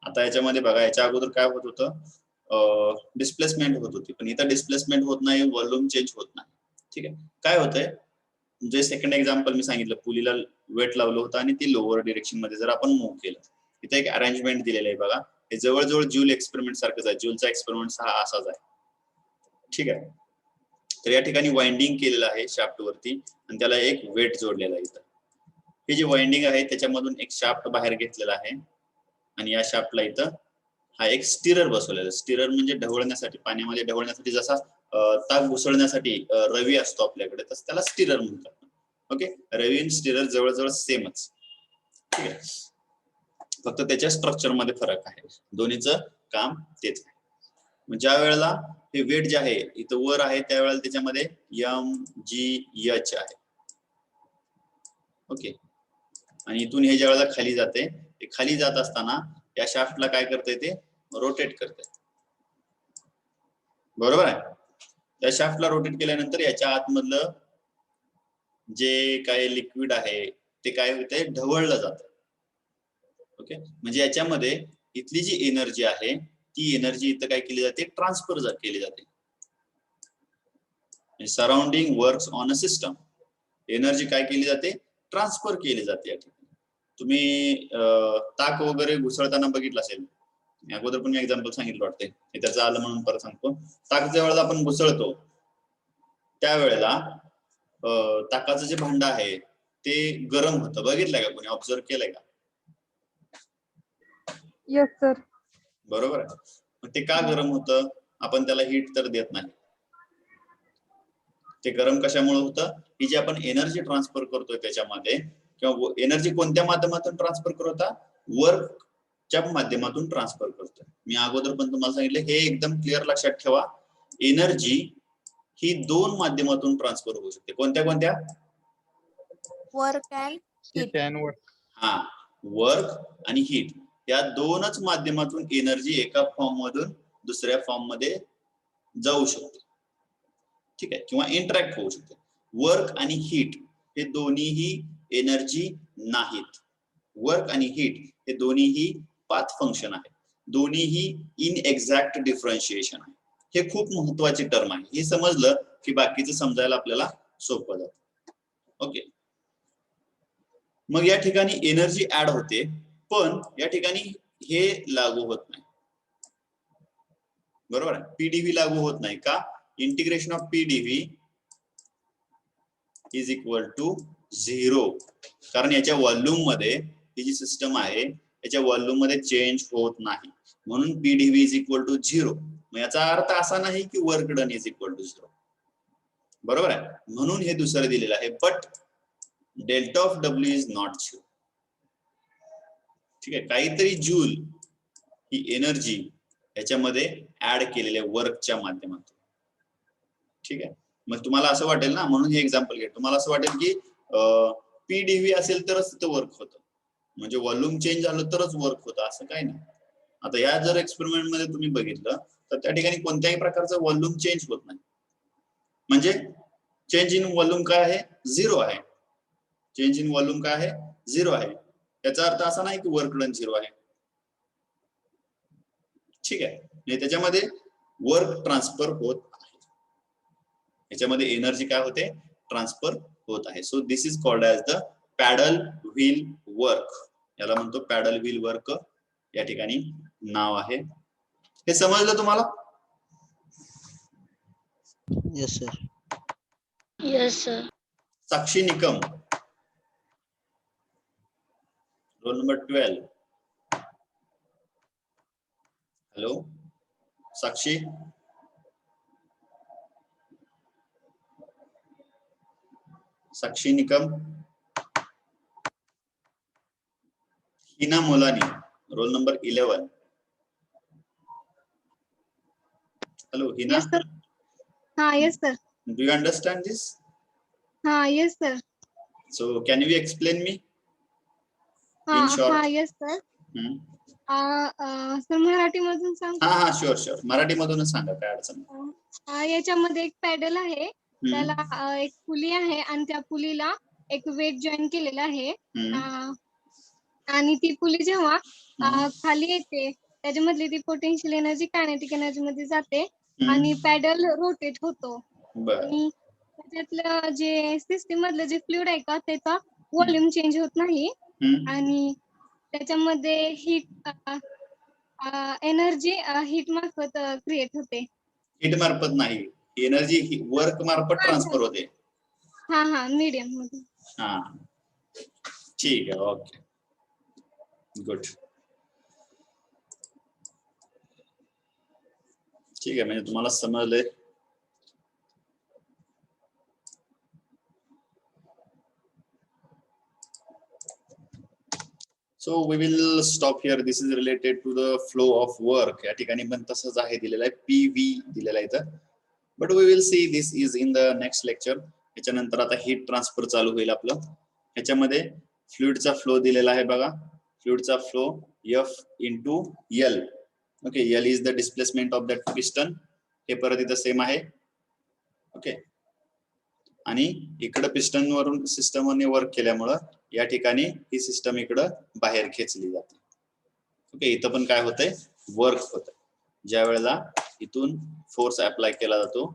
आता याच्यामध्ये बघा, याच्या अगोदर काय होत होतं, डिस्प्लेसमेंट होत होती, पण इथं डिस्प्लेसमेंट होत नाही, व्हॉल्यूम चेंज होत नाही. ठीक आहे, काय होतंय, जे सेकंड एक्झाम्पल मी सांगितलं, पुलीला वेट लावलं होतं आणि ती लोअर डिरेक्शन मध्ये जर आपण मूव्ह केलं, इथे एक अरेंजमेंट दिलेलं आहे बघा. हे जवळजवळ जूल एक्सपेरिमेंट सारखंच आहे. जूलचा एक्सपेरिमेंट हा असाच आहे. ठीक आहे, तर या ठिकाणी वाइंडिंग केलेलं आहे शाफ्ट वरती आणि त्याला एक वेट जोडलेला आहे. इथं हे जे वाइंडिंग आहे त्याच्यामधून एक शाफ्ट बाहेर घेतलेला आहे आणि या शाफ्टला इथं हा एक स्टिरर बसवलेला. स्टिरर म्हणजे ढवळण्यासाठी, पाण्यामध्ये ढवळण्यासाठी, जसा ताक घुसळण्यासाठी रवी असतो आपल्याकडे, तसं त्याला स्टिरर म्हणतात. ओके, रवी आणि स्टिरर जवळजवळ सेमच. ठीक आहे, फक्त त्याच्या स्ट्रक्चर मध्ये फरक आहे, दोन्हीचं काम तेच आहे. ज्या वेळेला हे वेट जे आहे इथं वर आहे त्यावेळेला त्याच्यामध्ये MGH आहे. ओके, आणि इथून हे ज्या वेळेला खाली जाते, ते खाली जात असताना या शाफ्टला काय करते, ते रोटेट करते. बरोबर आहे, त्या शाफ्टला रोटेट केल्यानंतर याच्या आतमधलं जे काय लिक्विड आहे ते काय होते, ढवळलं जातं. ओके, म्हणजे याच्यामध्ये इथली जी एनर्जी आहे ती एनर्जी इथं काय केली जाते, ट्रान्सफर केली जाते. Surrounding works on a system, energy काय केली जाते, ट्रान्सफर केली जाते. या ठिकाणी तुम्ही ताक वगैरे घुसळताना बघितलं असेल, अगोदर पण मी एक्झाम्पल सांगितलं वाटते, हे त्याचं आलं म्हणून परत सांगतो. ताक ज्या वेळेला आपण घुसळतो त्यावेळेला ताकाचं जे भांड आहे ते गरम होतं. बघितलंय का, कोणी ऑब्झर्व केलंय का? Yes sir. बरोबर आहे, मग ते का गरम होतं, आपण त्याला हीट तर देत नाही. ते गरम कशामुळे होतं, की जे आपण एनर्जी ट्रान्सफर करतोय त्याच्यामध्ये, किंवा एनर्जी कोणत्या माध्यमातून ट्रान्सफर करतो, वर्कच्या माध्यमातून ट्रान्सफर करतोय. मी अगोदर पण तुम्हाला सांगितलं, हे एकदम क्लिअर लक्षात ठेवा. एनर्जी ही 2 माध्यमातून ट्रान्सफर होऊ शकते. कोणत्या कोणत्या? Work and heat. हा, वर्क आणि हीट या 2च माध्यमातून एनर्जी एका फॉर्म मधून दुसऱ्या फॉर्म मध्ये जाऊ शकते. ठीक आहे, किंवा इंटरॅक्ट होऊ शकते. वर्क आणि हीट हे दोन्हीही एनर्जी नाहीत. वर्क आणि हीट हे दोन्हीही पाथ फंक्शन आहे, दोन्हीही इनएक्झॅक्ट डिफरन्शिएशन आहे. हे खूप महत्वाची टर्म आहे. हे समजलं की बाकीचं समजायला आपल्याला सोपं जातं. ओके, मग या ठिकाणी एनर्जी ऍड होते, पण या ठिकाणी हे लागू होत नाही. बरोबर आहे, पीडीव्ही लागू होत नाही का? Integration of PDV is equal to 0, कारण याच्या व्हॉल्यूम मध्ये ही जी सिस्टम आहे याच्या व्हॉल्यूम मध्ये चेंज होत नाही, म्हणून पीडीव्ही इज इक्वल टू 0. मग याचा अर्थ असा नाही की work done is equal to 0. बरोबर आहे, म्हणून हे दुसरं दिलेलं आहे. But delta of W is not 0. ठीक आहे, काहीतरी जूल ही एनर्जी याच्यामध्ये ऍड केलेल्या वर्कच्या माध्यमातून. ठीक आहे, मग तुम्हाला असं वाटेल ना, म्हणून हे एक्झाम्पल घे, तुम्हाला असं वाटेल की पीडीव्ही असेल तरच तिथं वर्क होतं, म्हणजे व्हॉल्यूम चेंज झालं तरच वर्क होतं, असं काही नाही. आता या जर एक्सपेरिमेंट मध्ये तुम्ही बघितलं तर त्या ठिकाणी कोणत्याही प्रकारचं व्हॉल्यूम चेंज होत नाही, म्हणजे चेंज इन व्हॉल्यूम काय आहे, 0 आहे. चेंज इन व्हॉल्यूम काय आहे, 0 आहे. याचा अर्थ असा नाही की वर्क डन 0 आहे. ठीक आहे, त्याच्यामध्ये वर्क ट्रान्सफर होत आहे, याच्यामध्ये एनर्जी काय होते, ट्रान्सफर होत आहे. So this is called as the paddle wheel work. याला म्हणतो पॅडल व्हील वर्क या ठिकाणी नाव आहे. हे समजलं तुम्हाला? Yes sir. Yes, sir. Sakshi Nikam, roll number 12. Hello Sakshi, Sakshi Nikam. Hina Molani, roll number 11. Hello, Hina. Yes, sir. Yes, sir. Do you understand this? Yes, sir. So, can you explain me in short? Yes, sir. Hmm. Sir मराठीमधून सांग. हा sure मराठीमधूनच सांगा, काय अडचण नाही. याच्यामध्ये एक पॅडल आहे, हम्म, त्याला एक पुली आहे आणि त्या पुलीला एक वेट जॉईन केलेलं आहे. हम्म, आणि ती पुली जेव्हा हम्म, खाली येते त्याच्यामधली ती पोटेन्शियल एनर्जी कायनेटिक एनर्जी मध्ये जाते आणि हम्म. पॅडल रोटेट होतो. बर. आणि त्याच्यातलं जे सिस्टीम मधलं जे फ्लुइड आहे का त्याचा व्हॉल्यूम चेंज होत नाही हम्म. आणि त्याच्यामध्ये हीट एनर्जी हीट मार्फत क्रिएट होते. हीट मार्फत नाही, एनर्जी वर्क मार्फत ट्रान्सफर होते. मीडियम मध्ये. हा ठीक आहे, ओके गुड. ठीक आहे, म्हणजे तुम्हाला समजलंय. So we will stop here. This is related to the flow of work. या ठिकाणी पण तसंच आहे, दिलेलं आहे PV दिलेलं आहे इथं. But we will see this is in the next lecture. याच्यानंतर आता हीट ट्रान्सफर चालू होईल आपलं. याच्यामध्ये फ्लुइडचा फ्लो दिलेला आहे बघा. फ्लुइडचा flow F into L. Okay, L is the displacement of that piston. हे परत इथं सेम आहे. ओके, आणि इकडं पिस्टन वरून सिस्टमने वर्क केल्यामुळं या ठिकाणी ही सिस्टम इकडं बाहेर खेचली जाते. ओके, इथं पण काय होतंय, वर्क होत. ज्या वेळेला इथून फोर्स अप्लाय केला जातो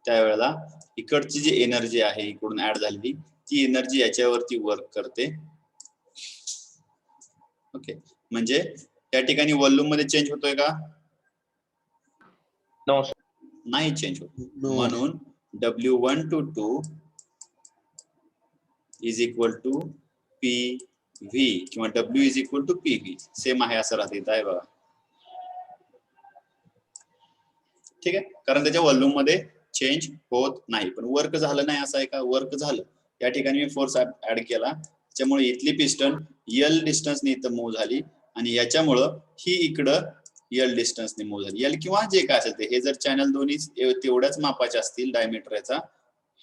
त्यावेळेला इकडची जी एनर्जी आहे इकडून ऍड झालेली ती एनर्जी याच्यावरती वर्क करते. ओके, म्हणजे त्या ठिकाणी व्हॉल्यूम मध्ये चेंज होतोय का? नाही चेंज होत. म्हणून W1 to 2 is equal to PV किंवा W is equal to PV same आहे असं राहते. आहे बघा, ठीक आहे, कारण त्याच्या व्हॉल्यूम मध्ये चेंज होत नाही. पण वर्क झालं नाही असं आहे का? वर्क झालं. या ठिकाणी मी फोर्स ऍड केला त्याच्यामुळे इथली पिस्टन L डिस्टन्सने इथं मूव्ह झाली आणि याच्यामुळं ही इकडं L डिस्टन्सने मूव्ह झाली. L किंवा जे काय असेल ते. हे जर चॅनल दोन्ही तेवढ्याच मापाचे असतील डायमीटर याचा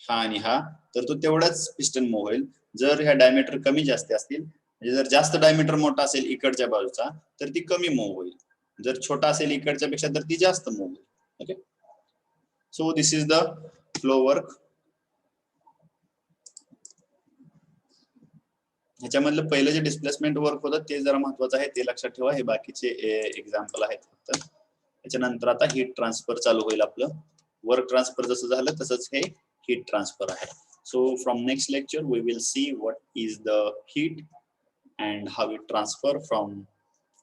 हा आणि हा, तर तो तेवढाच पिस्टन मूव्ह होईल. जर ह्या डायमीटर कमी जास्त असतील, म्हणजे जर जास्त डायमीटर मोठा असेल इकडच्या बाजूचा तर ती कमी मूव्ह होईल. जर छोटा असेल इकडच्या पेक्षा तर ती जास्त मूव्ह होईल. Okay, so this is the flow work. ह्याच्यामधलं पहिलं जे डिस्प्लेसमेंट वर्क होतं ते जरा महत्वाचं आहे, ते लक्षात ठेवा. हे बाकीचे एक्झाम्पल आहेत फक्त. त्याच्यानंतर आता हीट ट्रान्सफर चालू होईल आपलं. वर्क ट्रान्सफर जसं झालं तसंच हे हीट ट्रान्सफर आहे. So from next lecture we will see what is the heat and how it transfer from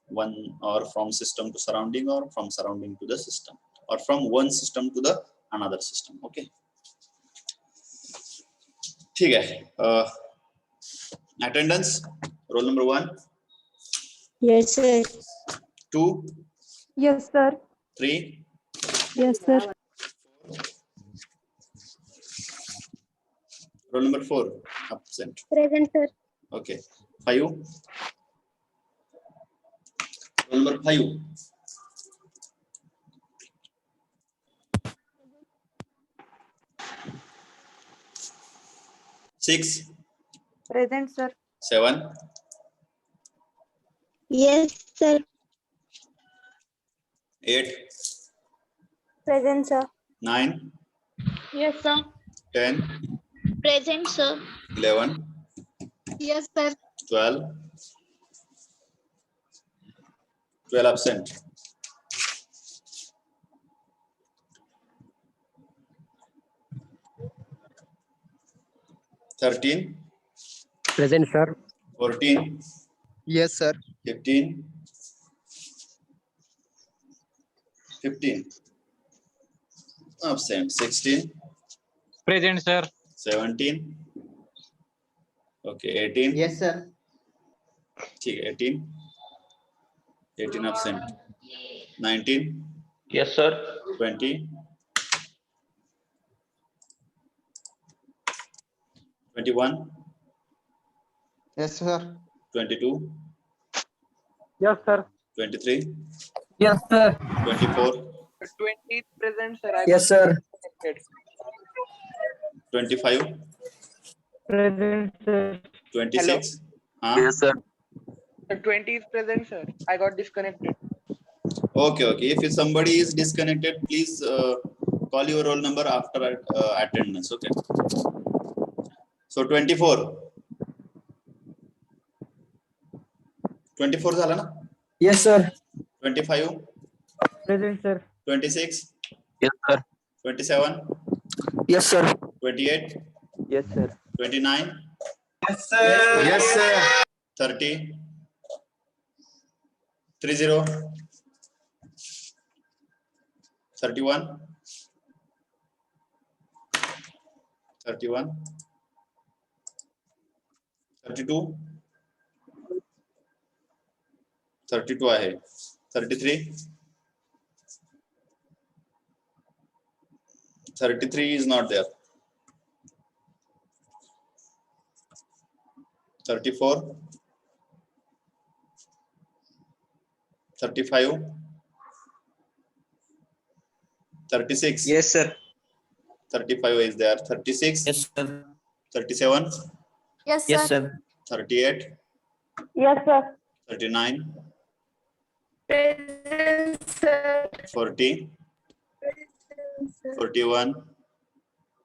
one or from system to surrounding or from surrounding to the system or from one system to the another system. Okay, ठीक है. Attendance, roll number 1. Yes, sir. 2, Yes, sir. 3, Yes, sir. roll number 4 absent. Present, sir. Okay, 5, roll number 5. 6, Present, sir. 7, Yes, sir. 8, Present, sir. 9, Yes, sir. 10, Present, sir. 11, Yes, sir. 12, 12 absent. 13, Present, sir. 14, Yes, sir. 15. 15. Absent. 16. Present, sir. 17. Okay. 18. Yes, sir. 18. 18 absent. 19. Yes, sir. 20. 21. Yes, sir. 22. Yes, sir. 23. Yes, sir. 24. 20 present, sir. Yes, sir. 25. Present, sir. 26. Yes, sir. 20 is present, sir. I got disconnected. Okay. If somebody is disconnected, please call your roll number after attendance. Okay. So 24. 24 झाला ना? Yes, sir. 25. Present, sir. 26. Yes, sir. 27. Yes, sir. 28. Yes, sir. 29. Yes, sir. Yes, sir. 30. 30. 31. 31. 32. 32 आहे. 33. 33 is not there. 34. 35. 36. Yes, sir. 35 is there. 36. Yes, sir. 37. Yes, Yes, sir. sir. 38. Yes, sir. 39. Present, sir. 40. 41.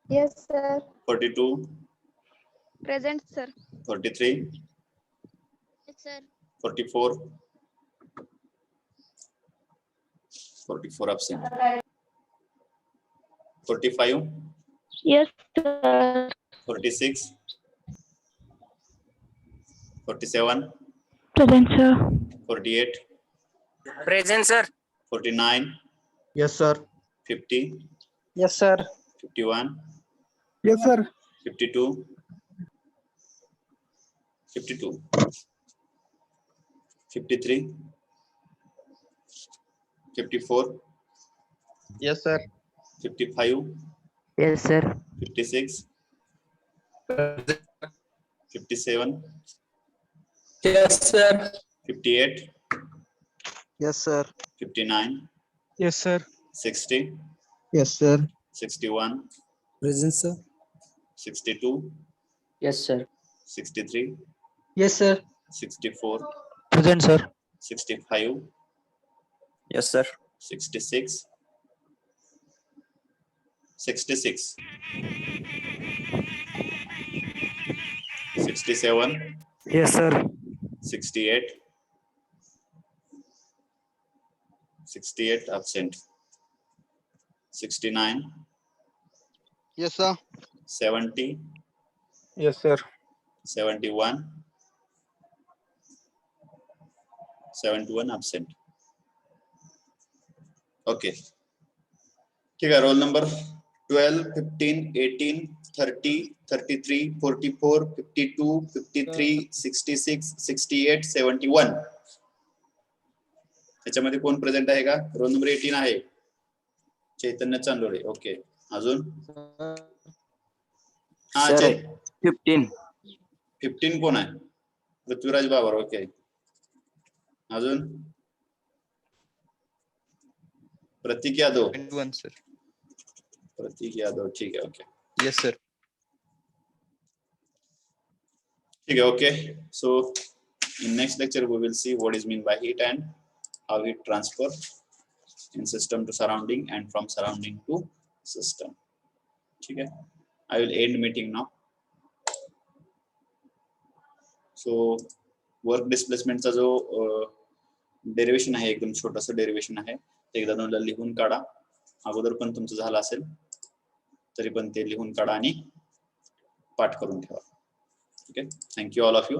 Yes, sir. 42. Present, sir. 43. Yes, sir. 44. 44 absent. 45. Yes, sir. 46. 47. Present, sir. 48. Present, sir. 49. Yes, sir. 50. Yes, sir. 51. Yes, sir. 52. 52. 53. 54. Yes, sir. 55. Yes, sir. 56. 57. Yes, sir. 58. Yes, sir. 59. Yes, sir. 60. Yes, sir. 61. Present, sir. 62. Yes, sir. 63. Yes, sir. 64. Present, sir. 65. Yes, sir. 66. 66. 67. Yes, sir. 68. 68 absent. 69. Yes, sir. 70. Yes, sir. 71. 71 absent. Okay. ठीक है. Role number 12, 15, 18, 30, 33, 44, 52, 53, 66, 68, 71. त्याच्यामध्ये कोण present आहे का? Roll number 18 आहे. चैतन्य चांदोळे. Okay. अजून? हा, 15. 15 कोण आहे? पृथ्वीराज बाबर. ओके. अजून? प्रतीक यादव. 21, sir. प्रतीक यादव. ठीक आहे. ओके. Yes, sir. ठीक है. Okay, so in next lecture we will see what is mean by heat and how heat transfer in system to surrounding and from surrounding to system. ठीक है. I will end meeting now. So work displacement चा जो derivation आहे, एकदम छोटंसं derivation आहे, ते एकदा दोनदा लिहून काढा. अगोदर पण तुमचं झालं असेल तरी पण ते लिहून काढा आणि पाठ करून ठेवा. Okay, thank you all of you.